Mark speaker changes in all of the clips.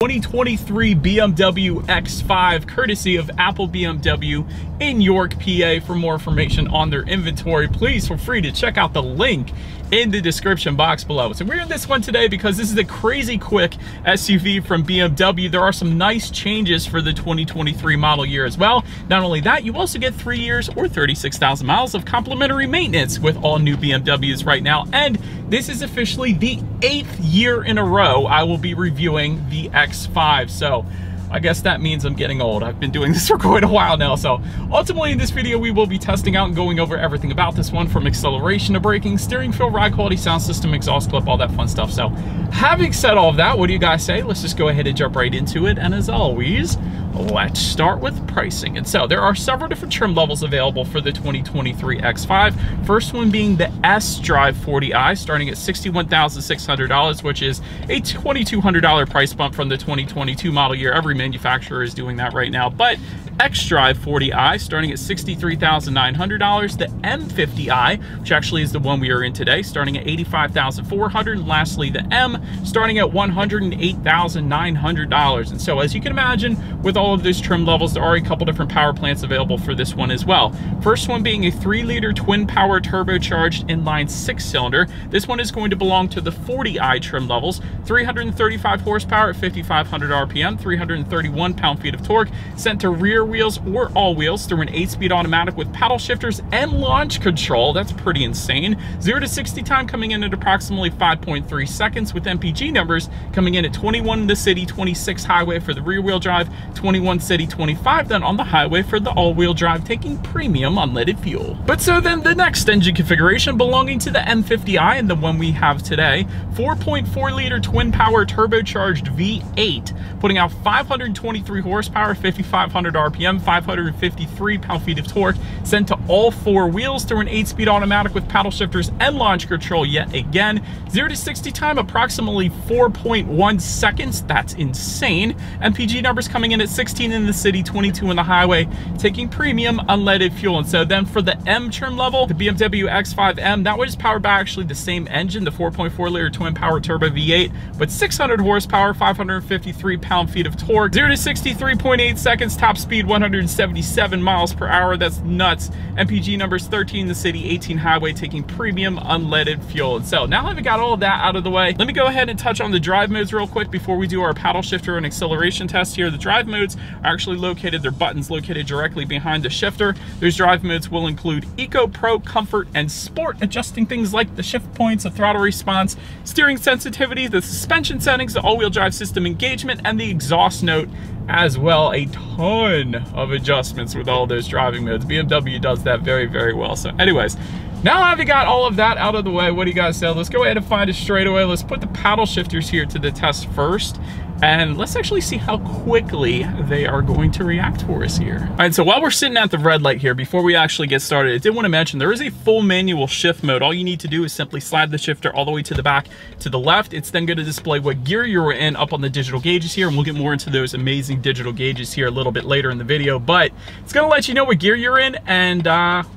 Speaker 1: 2023 BMW X5 courtesy of Apple BMW in York, PA. For more information on their inventory, please feel free to check out the link in the description box below. So we're in this one today because this is a crazy quick SUV from BMW. There are some nice changes for the 2023 model year as well. Not only that, you also get 3 years or 36,000 miles of complimentary maintenance with all new BMWs right now. And this is officially the 8th year in a row I will be reviewing the X5. So I guess that means I'm getting old. I've been doing this for quite a while now. So ultimately in this video, we will be testing out and going over everything about this one, from acceleration to braking, steering feel, ride quality, sound system, exhaust clip, all that fun stuff. So having said all of that, what do you guys say? Let's just go ahead and jump right into it. And as always, let's start with pricing. And so there are several different trim levels available for the 2023 X5. First one being the S-Drive 40i, starting at $61,600, which is a $2,200 price bump from the 2022 model year. Every manufacturer is doing that right now. But X-Drive 40i starting at $63,900. The M50i, which actually is the one we are in today, starting at $85,400. And lastly, the M starting at $108,900. And so as you can imagine, with all of these trim levels, there are a couple different power plants available for this one as well. First one being a 3-liter twin power turbocharged inline 6-cylinder. This one is going to belong to the 40i trim levels. 335 horsepower at 5,500 RPM, 331 pound-feet of torque, sent to rear wheels or all wheels through an 8-speed automatic with paddle shifters and launch control. That's pretty insane. 0 to 60 time coming in at approximately 5.3 seconds, with MPG numbers coming in at 21 in the city, 26 highway for the rear wheel drive, 21 city, 25 then on the highway for the all-wheel drive, taking premium unleaded fuel. But so then the next engine configuration belonging to the M50i, and the one we have today, 4.4-liter twin power turbocharged V8, putting out 523 horsepower, 5,500 RPM, 553 pound-feet of torque, sent to all 4 wheels through an 8-speed automatic with paddle shifters and launch control yet again. 0 to 60 time approximately 4.1 seconds. That's insane. MPG numbers coming in at 16 in the city, 22 in the highway, taking premium unleaded fuel. And so then for the M trim level, the BMW X5M, that was powered by actually the same engine, the 4.4-liter twin power turbo V8, but 600 horsepower, 553 pound-feet of torque, 0 to 63.8 seconds, top speed 177 miles per hour. That's nuts. MPG numbers 13 in the city, 18 highway, taking premium unleaded fuel. And so now that we got all of that out of the way, let me go ahead and touch on the drive modes real quick before we do our paddle shifter and acceleration test here. The drive modes are actually located, their buttons located directly behind the shifter. Those drive modes will include Eco, Pro, Comfort, and Sport, adjusting things like the shift points, the throttle response, steering sensitivity, the suspension settings, the all-wheel drive system engagement, and the exhaust note as well. A ton of adjustments with all those driving modes. BMW does that very, very well. So anyways, now that we got all of that out of the way, what do you guys say? Let's go ahead and find it straight away. Let's put the paddle shifters here to the test first, and let's actually see how quickly they are going to react for us here. All right, so while we're sitting at the red light here, before we actually get started, I did want to mention there is a full manual shift mode. All you need to do is simply slide the shifter all the way to the back to the left. It's then going to display what gear you're in up on the digital gauges here, and we'll get more into those amazing digital gauges here a little bit later in the video, but it's going to let you know what gear you're in, and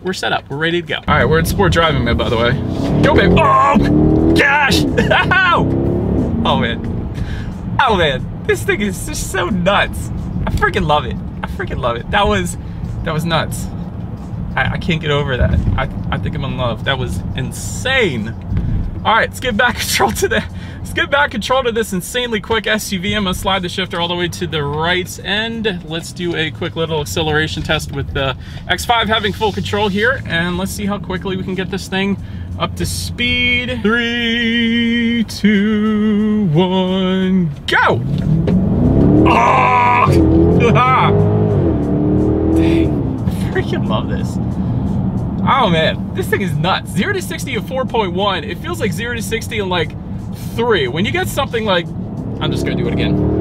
Speaker 1: we're set up. We're ready to go. All right, we're in sport driving mode, by the way. Go, babe. Oh, gosh. Oh, man. Oh man, this thing is just so nuts. I freaking love it. I freaking love it. That was nuts. I can't get over that. I think I'm in love. That was insane. All right, let's get back control to this insanely quick SUV. I'm gonna slide the shifter all the way to the right, and let's do a quick little acceleration test with the X5 having full control here, and let's see how quickly we can get this thing up to speed. 3, 2, 1, go! Oh! Dang, I freaking love this. Oh man, this thing is nuts. 0 to 60 at 4.1. It feels like 0 to 60 in like 3. When you get something like, I'm just gonna do it again.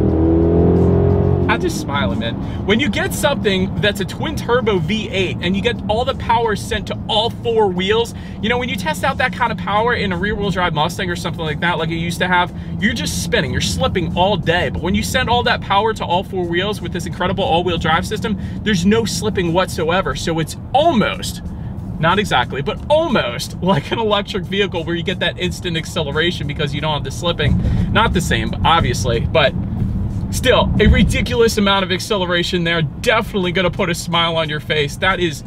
Speaker 1: I'm just smiling, man. When you get something that's a twin turbo V8 and you get all the power sent to all 4 wheels, you know, when you test out that kind of power in a rear wheel drive Mustang or something like that, like it used to have, you're just spinning, you're slipping all day. But when you send all that power to all 4 wheels with this incredible all-wheel drive system, there's no slipping whatsoever. So it's almost, not exactly, but almost like an electric vehicle where you get that instant acceleration because you don't have the slipping. Not the same, obviously, but Still, a ridiculous amount of acceleration there. Definitely gonna put a smile on your face. That is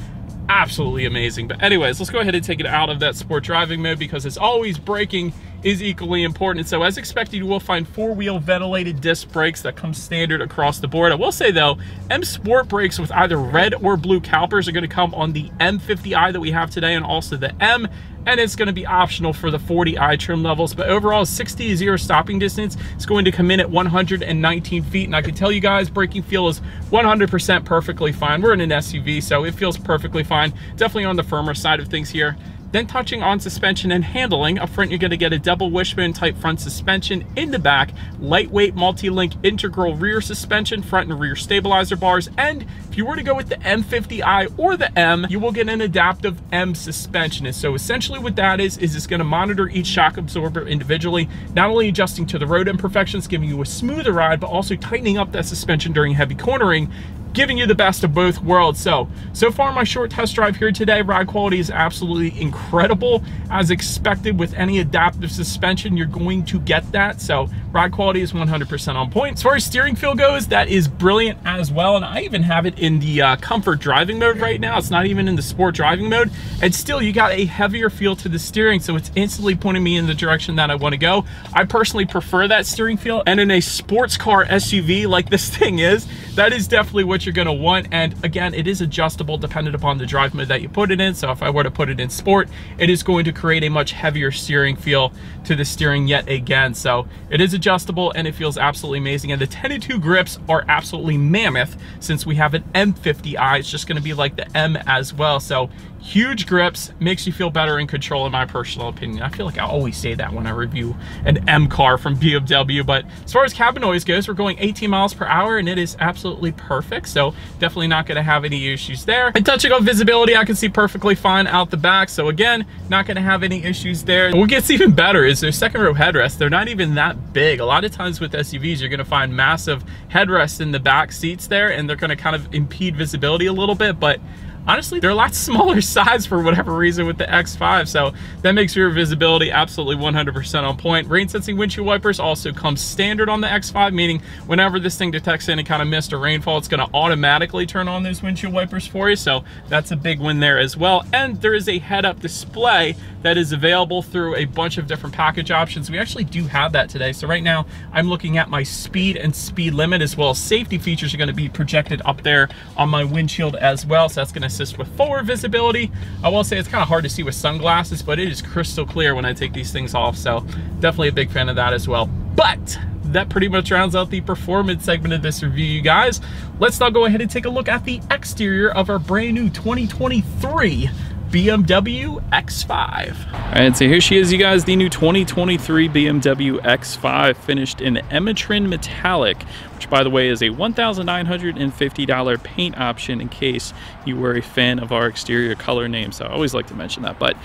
Speaker 1: absolutely amazing. But anyways, let's go ahead and take it out of that sport driving mode, because as always, braking is equally important. So as expected, you will find 4-wheel ventilated disc brakes that come standard across the board. I will say though, M Sport brakes with either red or blue calipers are going to come on the M50i that we have today, and also the M, and it's going to be optional for the 40i trim levels. But overall, 60 to 0 stopping distance is going to come in at 119 feet, and I can tell you guys, braking feel is 100% perfectly fine. We're in an SUV, so it feels perfectly fine. Definitely on the firmer side of things here. Then touching on suspension and handling, up front you're going to get a double wishbone type front suspension. In the back, lightweight multi-link integral rear suspension, front and rear stabilizer bars, and if you were to go with the M50i or the M, you will get an adaptive M suspension. And so essentially what that is it's going to monitor each shock absorber individually, not only adjusting to the road imperfections, giving you a smoother ride, but also tightening up that suspension during heavy cornering, giving you the best of both worlds. So far my short test drive here today, ride quality is absolutely incredible. As expected, with any adaptive suspension, you're going to get that. So ride quality is 100% on point. As far as steering feel goes, that is brilliant as well. And I even have it in the comfort driving mode right now. It's not even in the sport driving mode. And still, you got a heavier feel to the steering. So it's instantly pointing me in the direction that I want to go. I personally prefer that steering feel. And in a sports car SUV like this thing is, that is definitely what you're going to want. And again, it is adjustable dependent upon the drive mode that you put it in. So if I were to put it in sport, it is going to create a much heavier steering feel to the steering yet again. So it is adjustable and it feels absolutely amazing. And the 10-2 grips are absolutely mammoth. Since we have an M50i, it's just going to be like the M as well. So huge grips, makes you feel better in control, in my personal opinion. I feel like I always say that when I review an M car from BMW. But as far as cabin noise goes, we're going 18 miles per hour and it is absolutely perfect. So definitely not going to have any issues there. And touching on visibility, I can see perfectly fine out the back. So again, not going to have any issues there. And what gets even better is those second row headrests. They're not even that big. A lot of times with SUVs, you're going to find massive headrests in the back seats there, and they're going to kind of impede visibility a little bit. But honestly, they're a lot smaller size for whatever reason with the X5, so that makes your visibility absolutely 100% on point. Rain sensing windshield wipers also come standard on the X5, meaning whenever this thing detects any kind of mist or rainfall, it's going to automatically turn on those windshield wipers for you, so that's a big win there as well. And there is a head-up display that is available through a bunch of different package options. We actually do have that today. So right now, I'm looking at my speed and speed limit, as well as safety features are going to be projected up there on my windshield as well, so that's going to assist with forward visibility. I will say it's kind of hard to see with sunglasses, but it is crystal clear when I take these things off, so definitely a big fan of that as well. But that pretty much rounds out the performance segment of this review, you guys. Let's now go ahead and take a look at the exterior of our brand new 2023 BMW X5. All right, so here she is, you guys, the new 2023 BMW X5, finished in Emitrin Metallic, which by the way is a $1,950 paint option in case you were a fan of our exterior color name. So I always like to mention that. But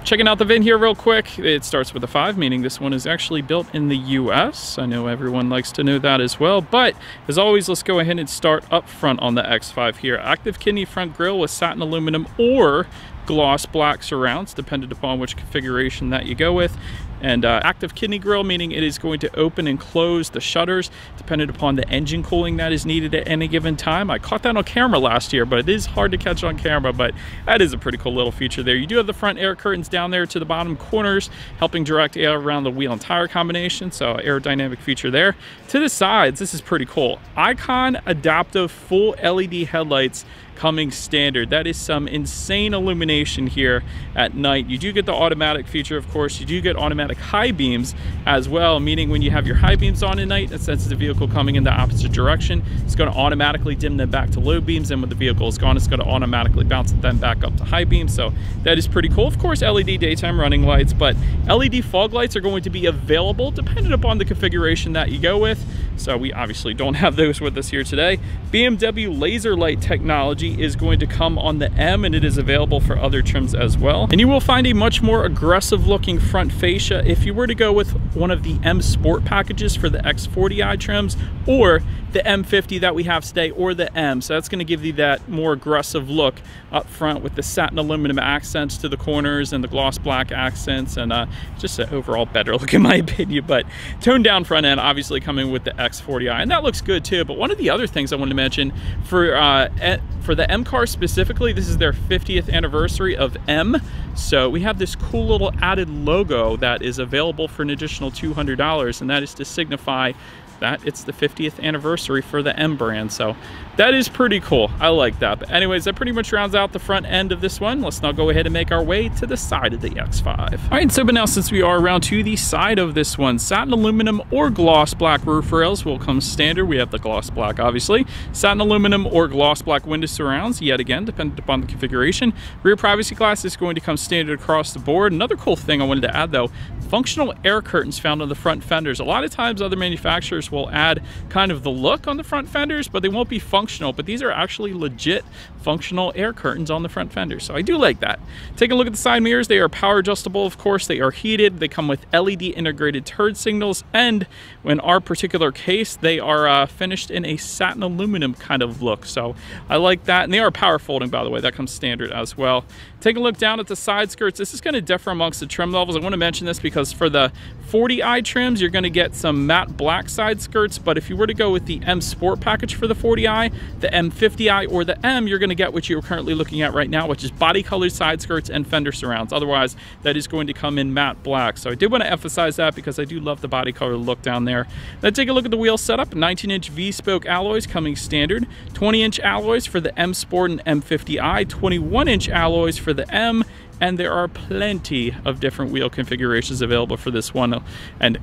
Speaker 1: checking out the VIN here real quick, it starts with a 5, meaning this one is actually built in the US. I know everyone likes to know that as well. But as always, let's go ahead and start up front on the X5 here. Active kidney front grille with satin aluminum or gloss black surrounds, depending upon which configuration that you go with. And active kidney grille, meaning it is going to open and close the shutters depending upon the engine cooling that is needed at any given time. I caught that on camera last year, but it is hard to catch on camera, but that is a pretty cool little feature there. You do have the front air curtains down there to the bottom corners, helping direct air around the wheel and tire combination, so aerodynamic feature there. To the sides, this is pretty cool. Icon adaptive full LED headlights coming standard. That is some insane illumination here at night. You do get the automatic feature, of course. You do get automatic high beams as well, meaning when you have your high beams on at night, it senses the vehicle coming in the opposite direction. It's going to automatically dim them back to low beams, and when the vehicle is gone, it's going to automatically bounce them back up to high beams. So that is pretty cool. Of course, LED daytime running lights, but LED fog lights are going to be available depending upon the configuration that you go with. So we obviously don't have those with us here today. BMW laser light technology is going to come on the M, and it is available for other trims as well. And you will find a much more aggressive looking front fascia if you were to go with one of the M Sport packages for the X40i trims, or the M50 that we have today or the M. So that's going to give you that more aggressive look up front with the satin aluminum accents to the corners and the gloss black accents, and just an overall better look in my opinion. But toned down front end, obviously coming with the X40i, and that looks good too. But one of the other things I wanted to mention for the M car specifically, this is their 50th anniversary of M. So we have this cool little added logo that is available for an additional $200, and that is to signify that it's the 50th anniversary for the M brand. So that is pretty cool. I like that. But anyways, that pretty much rounds out the front end of this one. Let's now go ahead and make our way to the side of the X5. All right, so but now since we are around to the side of this one, satin aluminum or gloss black roof rails will come standard. We have the gloss black, obviously. Satin aluminum or gloss black window surrounds, yet again, dependent upon the configuration. Rear privacy glass is going to come standard across the board. Another cool thing I wanted to add though, functional air curtains found on the front fenders. A lot of times other manufacturers will add kind of the look on the front fenders, but they won't be functional. But these are actually legit functional air curtains on the front fenders, so I do like that. Take a look at the side mirrors. They are power adjustable, of course. They are heated. They come with LED integrated turn signals, and in our particular case, they are finished in a satin aluminum kind of look, so I like that. And they are power folding, by the way. That comes standard as well. Take a look down at the side skirts. This is going to differ amongst the trim levels. I want to mention this because for the 40i trims, you're going to get some matte black side skirts, but if you were to go with the M Sport package for the 40i, the M50i, or the M, you're going to get what you're currently looking at right now, which is body colored side skirts and fender surrounds. Otherwise, that is going to come in matte black. So I did want to emphasize that because I do love the body color look down there. Now take a look at the wheel setup. 19-inch V-spoke alloys coming standard, 20-inch alloys for the M Sport and M50i, 21-inch alloys for the M, and there are plenty of different wheel configurations available for this one. And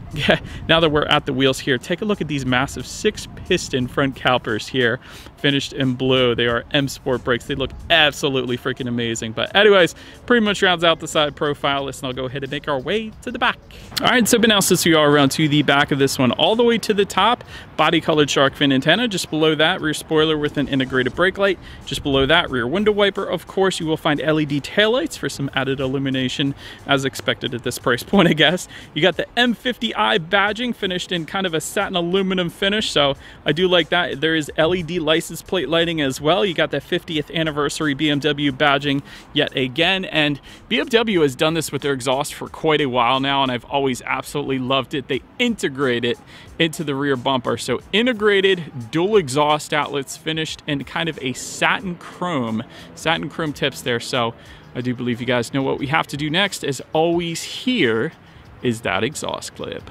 Speaker 1: now that we're at the wheels here, take a look at these massive 6-piston front calipers here, finished in blue. They are M Sport brakes. They look absolutely freaking amazing. But anyways, pretty much rounds out the side profile. Let's now go ahead and make our way to the back. All right, so but now since we are around to the back of this one, all the way to the top, body colored shark fin antenna. Just below that, rear spoiler with an integrated brake light. Just below that, rear window wiper. Of course, you will find LED taillights for some added illumination as expected at this price point, I guess. You got the M50i badging finished in kind of a satin aluminum finish, so I do like that. There is LED license plate lighting as well. You got the 50th anniversary BMW badging yet again, and BMW has done this with their exhaust for quite a while now, and I've always absolutely loved it. They integrate it into the rear bumper, so integrated dual exhaust outlets finished in kind of a satin chrome tips there. So I do believe you guys know what we have to do next. As always, here is that exhaust clip.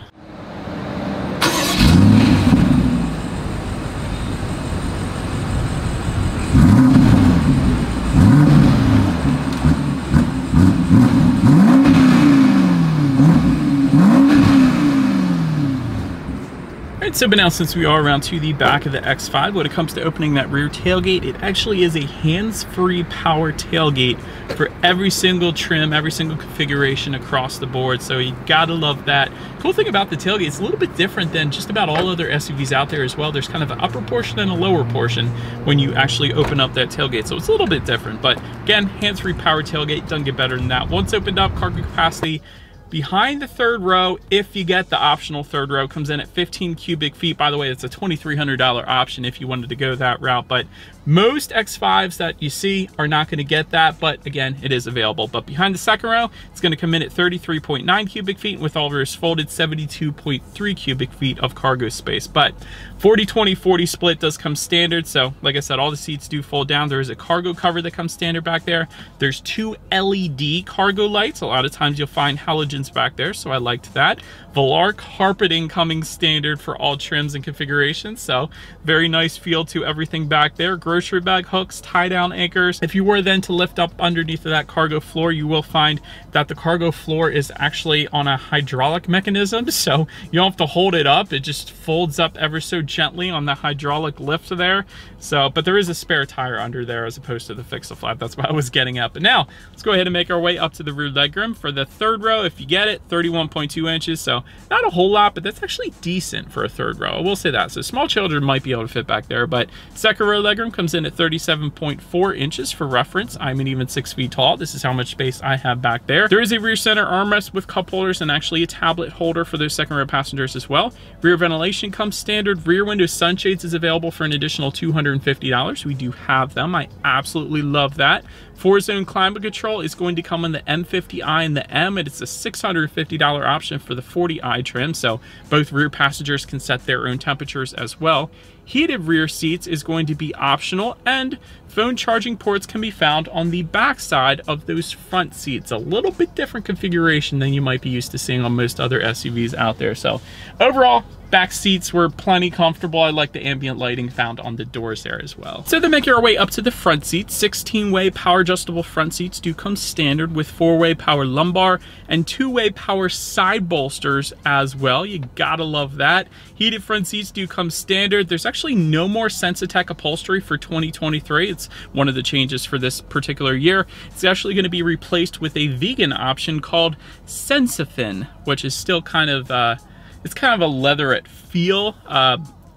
Speaker 1: So but now since we are around to the back of the X5, when it comes to opening that rear tailgate, it actually is a hands-free power tailgate for every single trim, every single configuration across the board. So you gotta love that. Cool thing about the tailgate, it's a little bit different than just about all other SUVs out there as well. There's kind of an upper portion and a lower portion when you actually open up that tailgate. So it's a little bit different, but again, hands-free power tailgate doesn't get better than that. Once opened up, cargo capacity behind the third row, if you get the optional third row, comes in at 15 cubic feet. By the way, it's a $2,300 option if you wanted to go that route, but most X5s that you see are not going to get that, but again, it is available. But behind the second row, it's going to come in at 33.9 cubic feet, with all rears folded, 72.3 cubic feet of cargo space. But 40-20-40 split does come standard, so like I said, all the seats do fold down. There is a cargo cover that comes standard back there. There's 2 LED cargo lights. A lot of times you'll find halogens back there, so I liked that. Velar carpeting coming standard for all trims and configurations, so very nice feel to everything back there. Grocery bag hooks, tie down anchors. If you were then to lift up underneath of that cargo floor, you will find that the cargo floor is actually on a hydraulic mechanism, so you don't have to hold it up. It just folds up ever so gently on the hydraulic lift there. So, but there is a spare tire under there as opposed to the fix-a-flat. That's what I was getting at. But now let's go ahead and make our way up to the rear legroom. For the third row, if you you get it, 31.2 inches. So not a whole lot, but that's actually decent for a third row. I will say that. So small children might be able to fit back there, but second row legroom comes in at 37.4 inches. For reference, I'm an even 6 feet tall. This is how much space I have back there. There is a rear center armrest with cup holders and actually a tablet holder for those second row passengers as well. Rear ventilation comes standard. Rear window sunshades is available for an additional $250. We do have them. I absolutely love that. 4-zone climate control is going to come on the M50i and the M, and it's a $650 option for the 40i trim, so both rear passengers can set their own temperatures as well. Heated rear seats is going to be optional, and phone charging ports can be found on the back side of those front seats. A little bit different configuration than you might be used to seeing on most other SUVs out there. So overall, back seats were plenty comfortable. I like the ambient lighting found on the doors there as well. So then making our way up to the front seats, 16-way power adjustable front seats do come standard with 4-way power lumbar and 2-way power side bolsters as well. You gotta love that. Heated front seats do come standard. There's actually no more Sensitech upholstery for 2023. It's one of the changes for this particular year. It's actually going to be replaced with a vegan option called Sensifin, which is still kind of it's kind of a leatherette feel,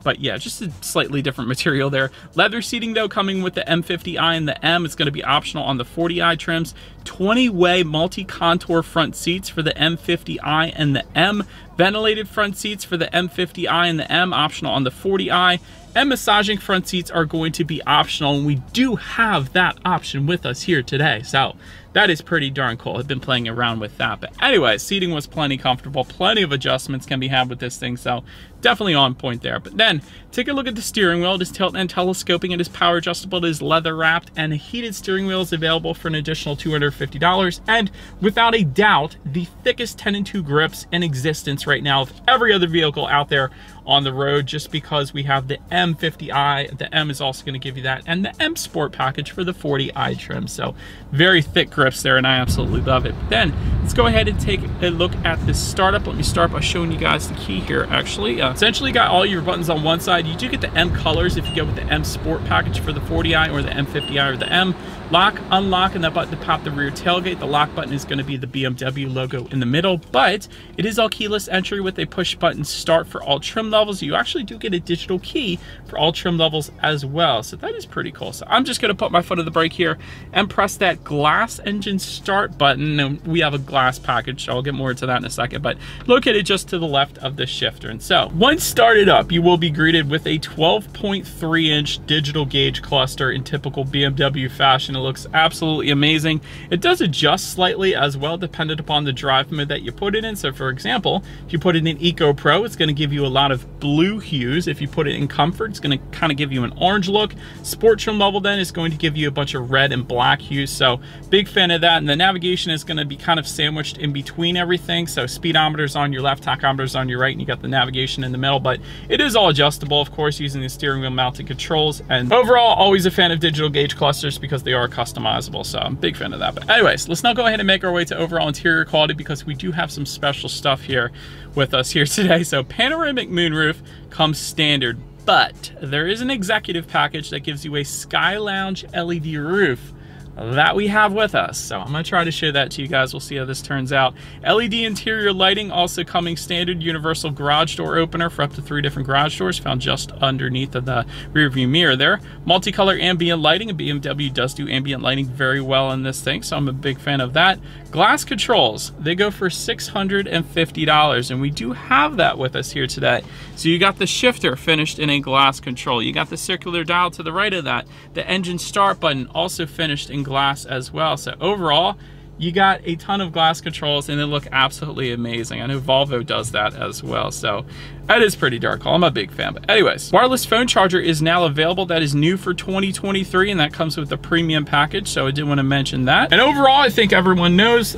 Speaker 1: but yeah, just a slightly different material there. Leather seating though, coming with the M50i and the M. It's going to be optional on the 40i trims. 20-way multi-contour front seats for the M50i and the M. Ventilated front seats for the M50i and the M, optional on the 40i. And massaging front seats are going to be optional, and we do have that option with us here today. So that is pretty darn cool. I've been playing around with that. But anyway, seating was plenty comfortable. Plenty of adjustments can be had with this thing, so definitely on point there. But then take a look at the steering wheel. It is tilt and telescoping. It is power adjustable. It is leather wrapped, and a heated steering wheel is available for an additional $250. And without a doubt, the thickest 10-2 grips in existence right now of every other vehicle out there on the road, just because we have the M50i. The M is also going to give you that, and the M Sport package for the 40i trim. So very thick grips there, and I absolutely love it. But then let's go ahead and take a look at this startup. Let me start by showing you guys the key here. Actually, essentially got all your buttons on one side. You do get the M colors if you go with the M Sport package for the 40i or the M50i or the M. Lock, unlock, and that button to pop the rear tailgate. The lock button is going to be the BMW logo in the middle, but it is all keyless entry with a push button start for all trim levels. You actually do get a digital key for all trim levels as well, so that is pretty cool. So I'm just going to put my foot on the brake here and press that glass engine start button, and we have a glass package, so I'll get more into that in a second, but located just to the left of the shifter. And so once started up, you will be greeted with a 12.3-inch digital gauge cluster in typical BMW fashion. It looks absolutely amazing. It does adjust slightly as well, dependent upon the drive mode that you put it in. So for example, if you put it in Eco Pro, it's going to give you a lot of blue hues. If you put it in Comfort, it's going to kind of give you an orange look. Sport trim level then is going to give you a bunch of red and black hues. So big fan of that. And the navigation is going to be kind of sandwiched in between everything. So speedometer's on your left, tachometer's on your right, and you got the navigation in the middle. But it is all adjustable, of course, using the steering wheel mounted controls. And overall, always a fan of digital gauge clusters because they are customizable, so I'm a big fan of that. But anyways, let's now go ahead and make our way to overall interior quality, because we do have some special stuff here with us here today. So panoramic moonroof comes standard, but there is an executive package that gives you a Sky Lounge LED roof that we have with us. So I'm gonna try to show that to you guys. We'll see how this turns out. LED interior lighting also coming standard. Universal garage door opener for up to 3 different garage doors, found just underneath of the rear view mirror there. Multicolor ambient lighting, and BMW does do ambient lighting very well in this thing, so I'm a big fan of that. Glass controls, they go for $650, and we do have that with us here today. So you got the shifter finished in a glass control. You got the circular dial to the right of that. The engine start button also finished in glass as well. So overall, you got a ton of glass controls, and they look absolutely amazing. I know Volvo does that as well, so that is pretty dark. I'm a big fan. But anyways, wireless phone charger is now available. That is new for 2023, and that comes with the premium package, so I did want to mention that. And overall, I think everyone knows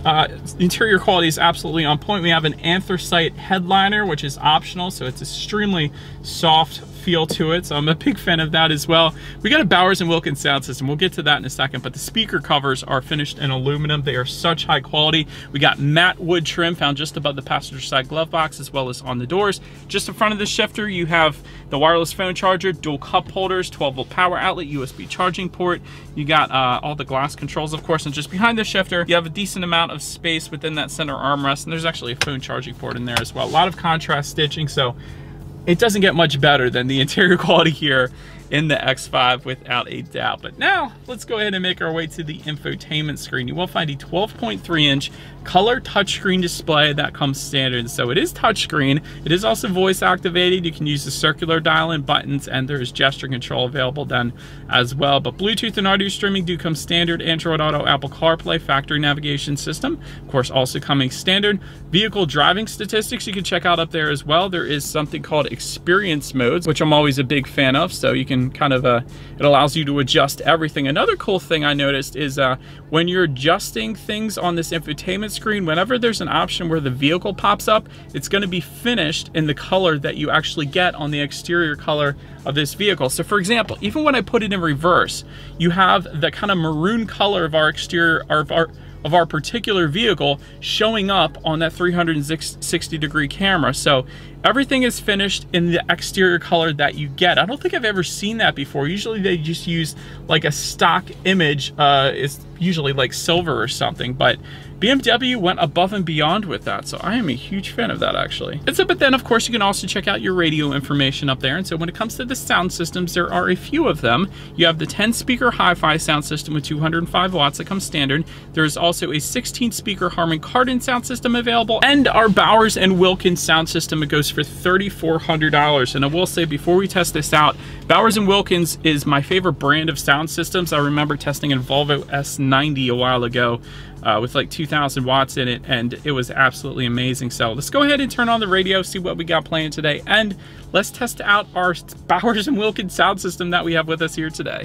Speaker 1: interior quality is absolutely on point. We have an anthracite headliner, which is optional, so it's extremely soft feel to it, so I'm a big fan of that as well. We got a Bowers & Wilkins sound system. We'll get to that in a second, but the speaker covers are finished in aluminum. They are such high quality. We got matte wood trim found just above the passenger side glove box as well as on the doors. Just in front of the shifter, you have the wireless phone charger, dual cup holders, 12-volt power outlet, USB charging port. You got all the glass controls, of course, and just behind the shifter, you have a decent amount of space within that center armrest, and there's actually a phone charging port in there as well. A lot of contrast stitching, so it doesn't get much better than the interior quality here in the X5 without a doubt. But now let's go ahead and make our way to the infotainment screen. You will find a 12.3-inch color touchscreen display that comes standard. So it is touchscreen. It is also voice activated. You can use the circular dial-in buttons, and there is gesture control available then as well. But Bluetooth and audio streaming do come standard. Android Auto, Apple CarPlay, factory navigation system, of course, also coming standard. Vehicle driving statistics you can check out up there as well. There is something called experience modes, which I'm always a big fan of. So you can kind of, it allows you to adjust everything. Another cool thing I noticed is when you're adjusting things on this infotainment screen, whenever there's an option where the vehicle pops up, it's going to be finished in the color that you actually get on the exterior color of this vehicle. So for example, even when I put it in reverse, you have the kind of maroon color of our exterior, of our particular vehicle showing up on that 360-degree camera. So everything is finished in the exterior color that you get. I don't think I've ever seen that before. Usually they just use like a stock image. It's usually like silver or something, but BMW went above and beyond with that, so I am a huge fan of that actually. But then of course you can also check out your radio information up there. And so when it comes to the sound systems, there are a few of them. You have the 10-speaker hi-fi sound system with 205 watts that comes standard. There's also a 16-speaker Harman Kardon sound system available, and our Bowers & Wilkins sound system. It goes for $3,400. And I will say, before we test this out, Bowers & Wilkins is my favorite brand of sound systems. I remember testing a Volvo S90 a while ago with like 2,000 watts in it, and it was absolutely amazing. So let's go ahead and turn on the radio, see what we got playing today, and let's test out our Bowers & Wilkins sound system that we have with us here today.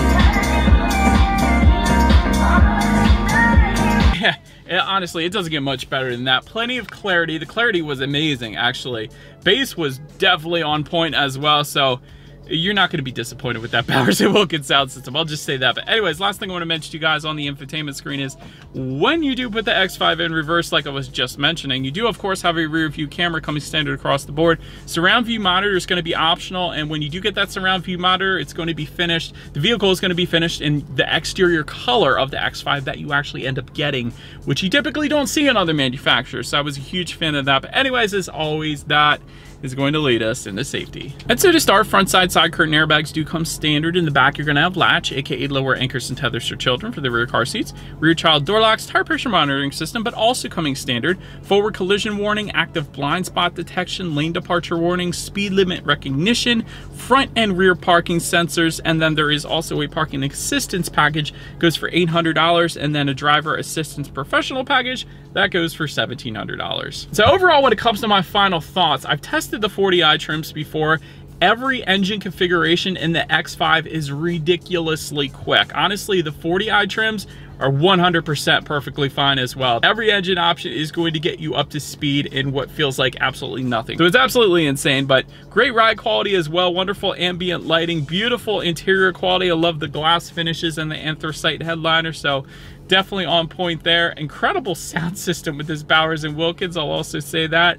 Speaker 1: Yeah, honestly, it doesn't get much better than that. Plenty of clarity. The clarity was amazing, actually. Bass was definitely on point as well, so you're not going to be disappointed with that Bowers & Wilkins sound system. I'll just say that. But anyways, last thing I want to mention to you guys on the infotainment screen is when you do put the X5 in reverse, like I was just mentioning, you do of course have a rear view camera coming standard across the board. Surround view monitor is going to be optional, and when you do get that surround view monitor, it's going to be finished. The vehicle is going to be finished in the exterior color of the X5 that you actually end up getting, which you typically don't see in other manufacturers. So I was a huge fan of that. But anyways, as always, that is going to lead us into safety. And so to start, front side curtain airbags do come standard. In the back, you're going to have latch, aka lower anchors and tethers for children for the rear car seats. Rear child door locks, tire pressure monitoring system, but also coming standard. Forward collision warning, active blind spot detection, lane departure warning, speed limit recognition, front and rear parking sensors, and then there is also a parking assistance package, goes for $800, and then a driver assistance professional package that goes for $1,700. So overall, when it comes to my final thoughts, I've tested the 40i trims before. Every engine configuration in the X5 is ridiculously quick. Honestly, the 40i trims are 100% perfectly fine as well. Every engine option is going to get you up to speed in what feels like absolutely nothing. So it's absolutely insane, but great ride quality as well. Wonderful ambient lighting, beautiful interior quality. I love the glass finishes and the anthracite headliner, so definitely on point there. Incredible sound system with this Bowers & Wilkins, I'll also say that.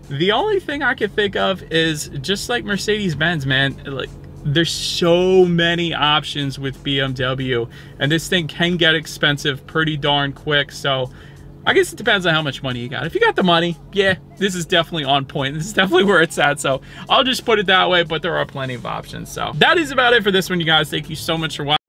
Speaker 1: The only thing I can think of is, just like Mercedes-Benz, man, like there's so many options with BMW, and this thing can get expensive pretty darn quick. So I guess it depends on how much money you got. If you got the money, yeah, this is definitely on point. This is definitely where it's at. So I'll just put it that way, but there are plenty of options. So that is about it for this one, you guys. Thank you so much for watching.